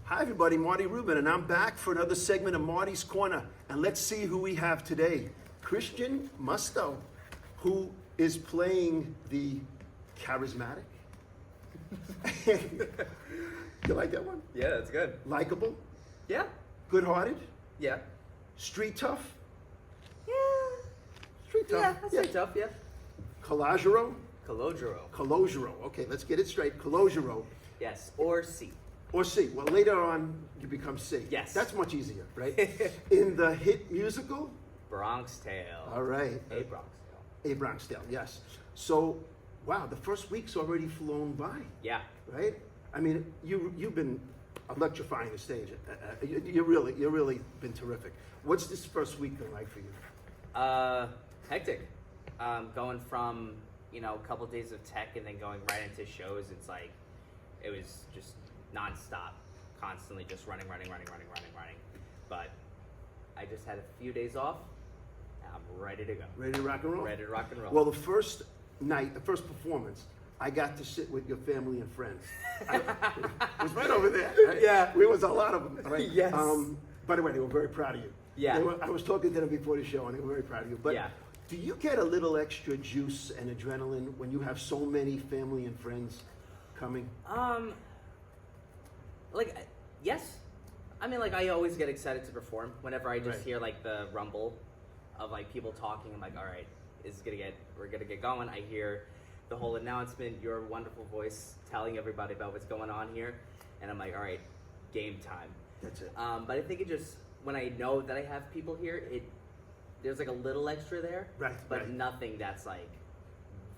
Hi everybody, Marty Rubin, and I'm back for another segment of Marty's Corner. And let's see who we have today. Christian Musto, who is playing the charismatic. You like that one? Yeah, that's good. Likeable, Yeah. good-hearted, Yeah. street tough. Yeah. Street tough. Yeah, that's pretty tough, yeah. Calogero. Calogero. Okay, let's get it straight. Calogero. Yes. Or C. Or C. Well, later on, you become C. Yes. That's much easier, right? In the hit musical? Bronx Tale. All right. A Bronx Tale. A Bronx Tale, yes. So, wow, the first week's already flown by, Yeah. right? I mean, you've been electrifying the stage. You're really been terrific. What's this first week been like for you? Hectic. Going from, a couple days of tech and then going right into shows, it's like, it was just nonstop, constantly just running. But I just had a few days off, and I'm ready to go. Ready to rock and roll? Ready to rock and roll. Well, the first night, the first performance, I got to sit with your family and friends. It was right over there. Right? Yeah. There was a lot of them. Right? Yes. By the way, they were very proud of you. Yeah. I was talking to them before the show, and they were very proud of you. But Yeah. do you get a little extra juice and adrenaline when you have so many family and friends coming? Yes. I mean, I always get excited to perform whenever I just Right. hear, the rumble of, people talking. I'm like, all right, we're gonna get going. I hear the whole announcement, your wonderful voice telling everybody about what's going on here. And I'm like, all right, game time. That's it. But I think when I know that I have people here, there's a little extra there. Right, But right. nothing that's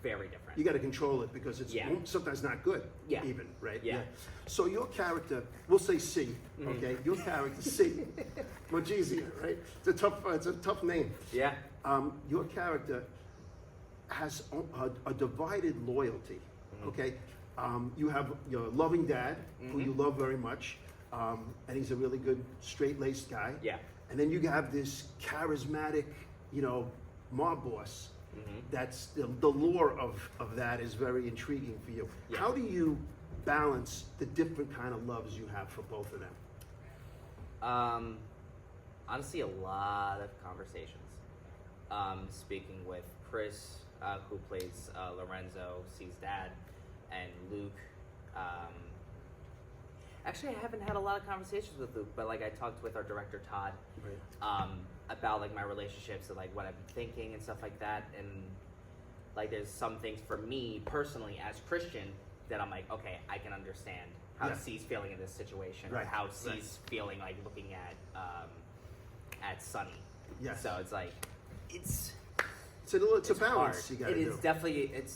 very different. You got to control it because it's Yeah. sometimes not good. Yeah. Even right. Yeah. So your character, we'll say C. Mhm. Okay. Your character C. Much easier, right? It's a tough name. Yeah. Your character has a divided loyalty. Mhm. Okay. You have your loving dad, who Mhm. you love very much, and he's a really good straight-laced guy. Yeah. And then you have this charismatic, mob boss. Mhm. That's the lore of that is very intriguing for you. Yeah. How do you balance the different kind of loves you have for both of them? Honestly, a lot of conversations. Speaking with Chris, who plays Lorenzo, C's dad, and Luke. Actually, I haven't had a lot of conversations with Luke, but I talked with our director Todd about my relationships and what I've been thinking and stuff like that. And there's some things for me personally as Christian that I'm okay, I can understand how Yeah. C's feeling in this situation, or Right, how right. C's feeling looking at Sunny. Yes. So it's It's a balance hard. you got to It do. is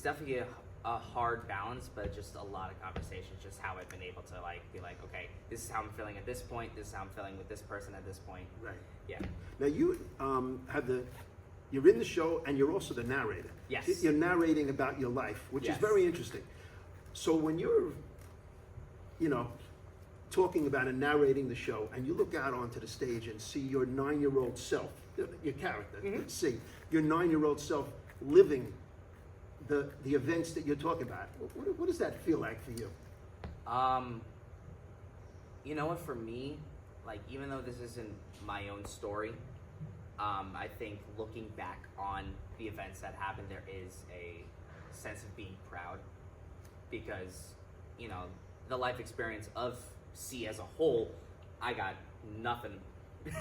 definitely a hard balance, but just a lot of conversations. Just how I've been able to be okay, this is how I'm feeling at this point. This is how I'm feeling with this person at this point. Right. Yeah. Now you you're in the show and you're also the narrator. Yes. You're narrating about your life, which is Yes. very interesting. So when you're, talking about and narrating the show, and you look out onto the stage and see your 9-year-old self, your character, Mhm. see your 9-year-old self living the events that you're talking about. What does that feel like for you? You know what? For me, even though this isn't my own story, I think looking back on the events that happened, there is a sense of being proud because, the life experience of C as a whole, I got nothing.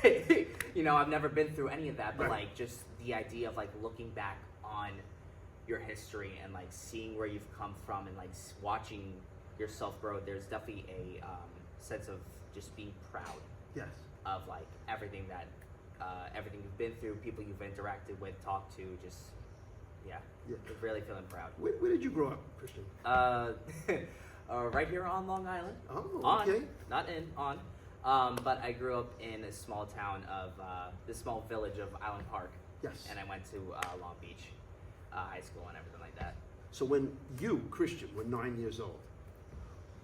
I've never been through any of that, but Right. just the idea of looking back on your history and seeing where you've come from and watching yourself grow, there's definitely a sense of just being proud Yes. of everything that everything you've been through, people you've interacted with, talked to, just Yeah. really feeling proud. Where did you grow up, Christian? Right here on Long Island. Oh, okay. On, not in, on. But I grew up in a small town of the small village of Island Park. Yes. And I went to Long Beach High School and everything like that. So when you, Christian, were 9 years old,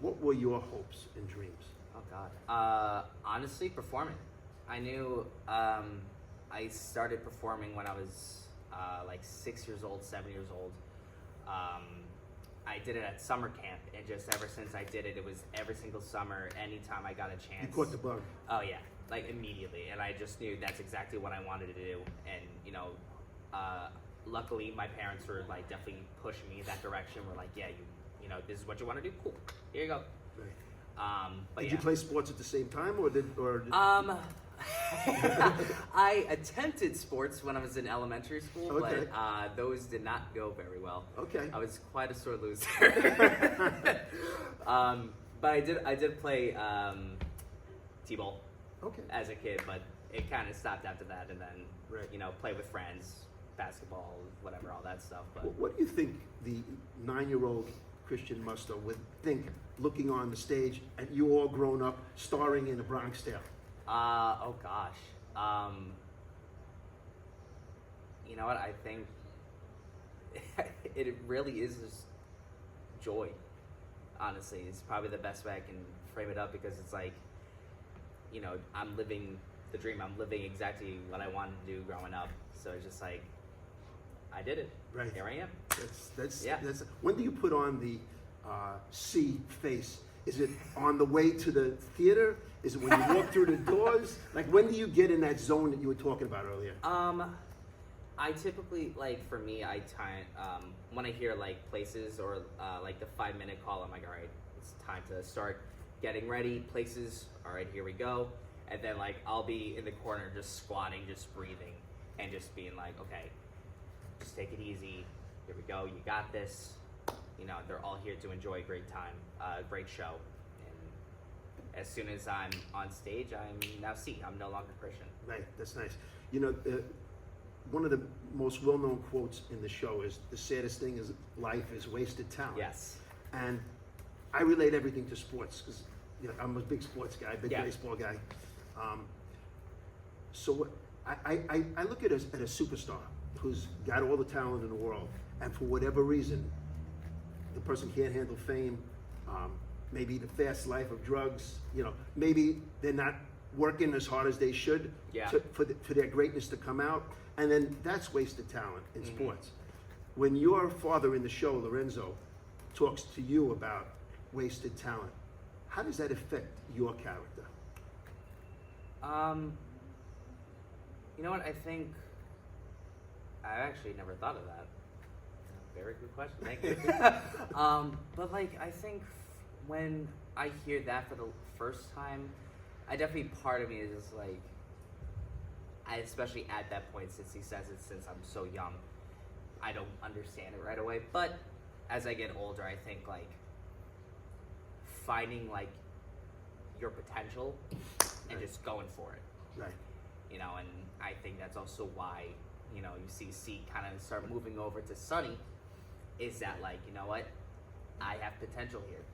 what were your hopes and dreams? Oh God. Honestly, performing. I knew I started performing when I was 6 years old, 7 years old. I did it at summer camp, and just ever since I did it, it was every single summer, anytime I got a chance. You caught the bug. Oh yeah, like immediately, and I just knew that's exactly what I wanted to do. And luckily my parents were like definitely pushing me in that direction. We're like, yeah, you know, this is what you want to do. Cool, here you go. Right. But did yeah. you play sports at the same time, or did? I attempted sports when I was in elementary school, Okay. but those did not go very well. Okay. I was quite a sore loser. But I did play t-ball Okay. as a kid, but it kind of stopped after that, and then Right. play with friends, basketball, whatever, all that stuff. But What do you think the 9-year-old Christian Musto would think looking on the stage and you all grown up starring in A Bronx Tale? oh gosh, you know what? I think it really is just joy. Honestly, it's probably the best way I can frame it up, because it's like, I'm living the dream. I'm living exactly what I wanted to do growing up. So it's just like, I did it. Right. Here I am. That's. When do you put on the C face? Is it on the way to the theater? Is it when you walk through the doors? Like, when do you get in that zone that you were talking about earlier? I typically, like, for me, when I hear like places or like the 5-minute call, I'm like, all right, it's time to start getting ready. Places, all right, here we go. And then like I'll be in the corner just squatting, just breathing, and just being like, okay, just take it easy. Here we go. You got this. They're all here to enjoy a great time, a great show. And as soon as I'm on stage, I'm now C. I'm no longer Christian. Right, that's nice. One of the most well-known quotes in the show is, "The saddest thing is life is wasted talent." Yes. And I relate everything to sports because I'm a big sports guy, big baseball guy. So I look at a superstar who's got all the talent in the world, and for whatever reason, the person can't handle fame, maybe the fast life of drugs, maybe they're not working as hard as they should for their greatness to come out, and then that's wasted talent in sports. When your father in the show, Lorenzo, talks to you about wasted talent, how does that affect your character? You know what? I think I actually never thought of that. Very good question. Thank you. But like, I think when I hear that for the first time, part of me is just like, especially at that point, since he says it since I'm so young, I don't understand it right away. But as I get older, I think like finding like your potential and just going for it. Right. And I think that's also why, you see C kind of start moving over to Sunny, is that like, you know what, I have potential here.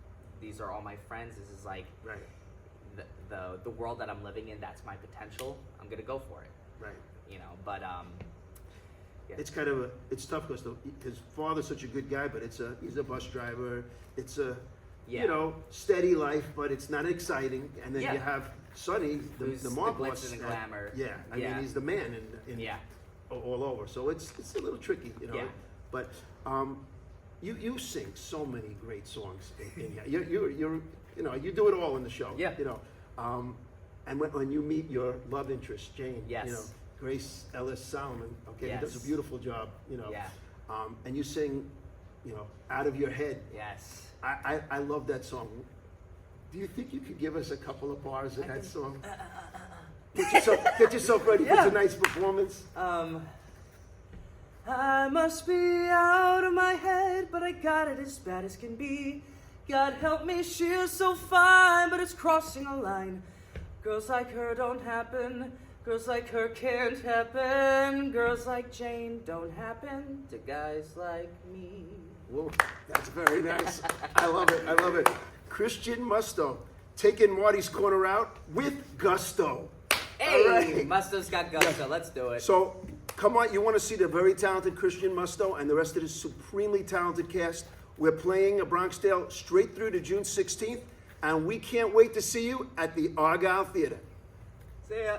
These are all my friends. This is like the world that I'm living in. That's my potential. I'm gonna go for it. Right. But it's kind of it's tough because his father's such a good guy, but he's a bus driver. It's a steady life, but it's not exciting. And then you have Sonny, the mob boss, glitz and the glamour. I mean, he's the man in all over. So it's a little tricky, Yeah. But you sing so many great songs. You do it all in the show. Yeah. And when you meet your love interest, Jane, Yes. Grace Ellis Solomon, okay, Yes. who does a beautiful job, Yeah. And you sing, out of your head. Yes. I love that song. Do you think you could give us a couple of bars of that song? Get yourself ready for tonight's performance. I must be out of my head, but I got it as bad as can be. God help me, she is so fine, but it's crossing a line. Girls like her don't happen. Girls like her can't happen. Girls like Jane don't happen to guys like me. Whoa, that's very nice. I love it. Christian Musto, taking Marty's corner out with gusto. Hey, all right. Musto's got gusto. Let's do it. So, come on, you want to see the very talented Christian Musto and the rest of the supremely talented cast. We're playing A Bronx Tale straight through to June 16th, and we can't wait to see you at the Argyle Theater. See ya.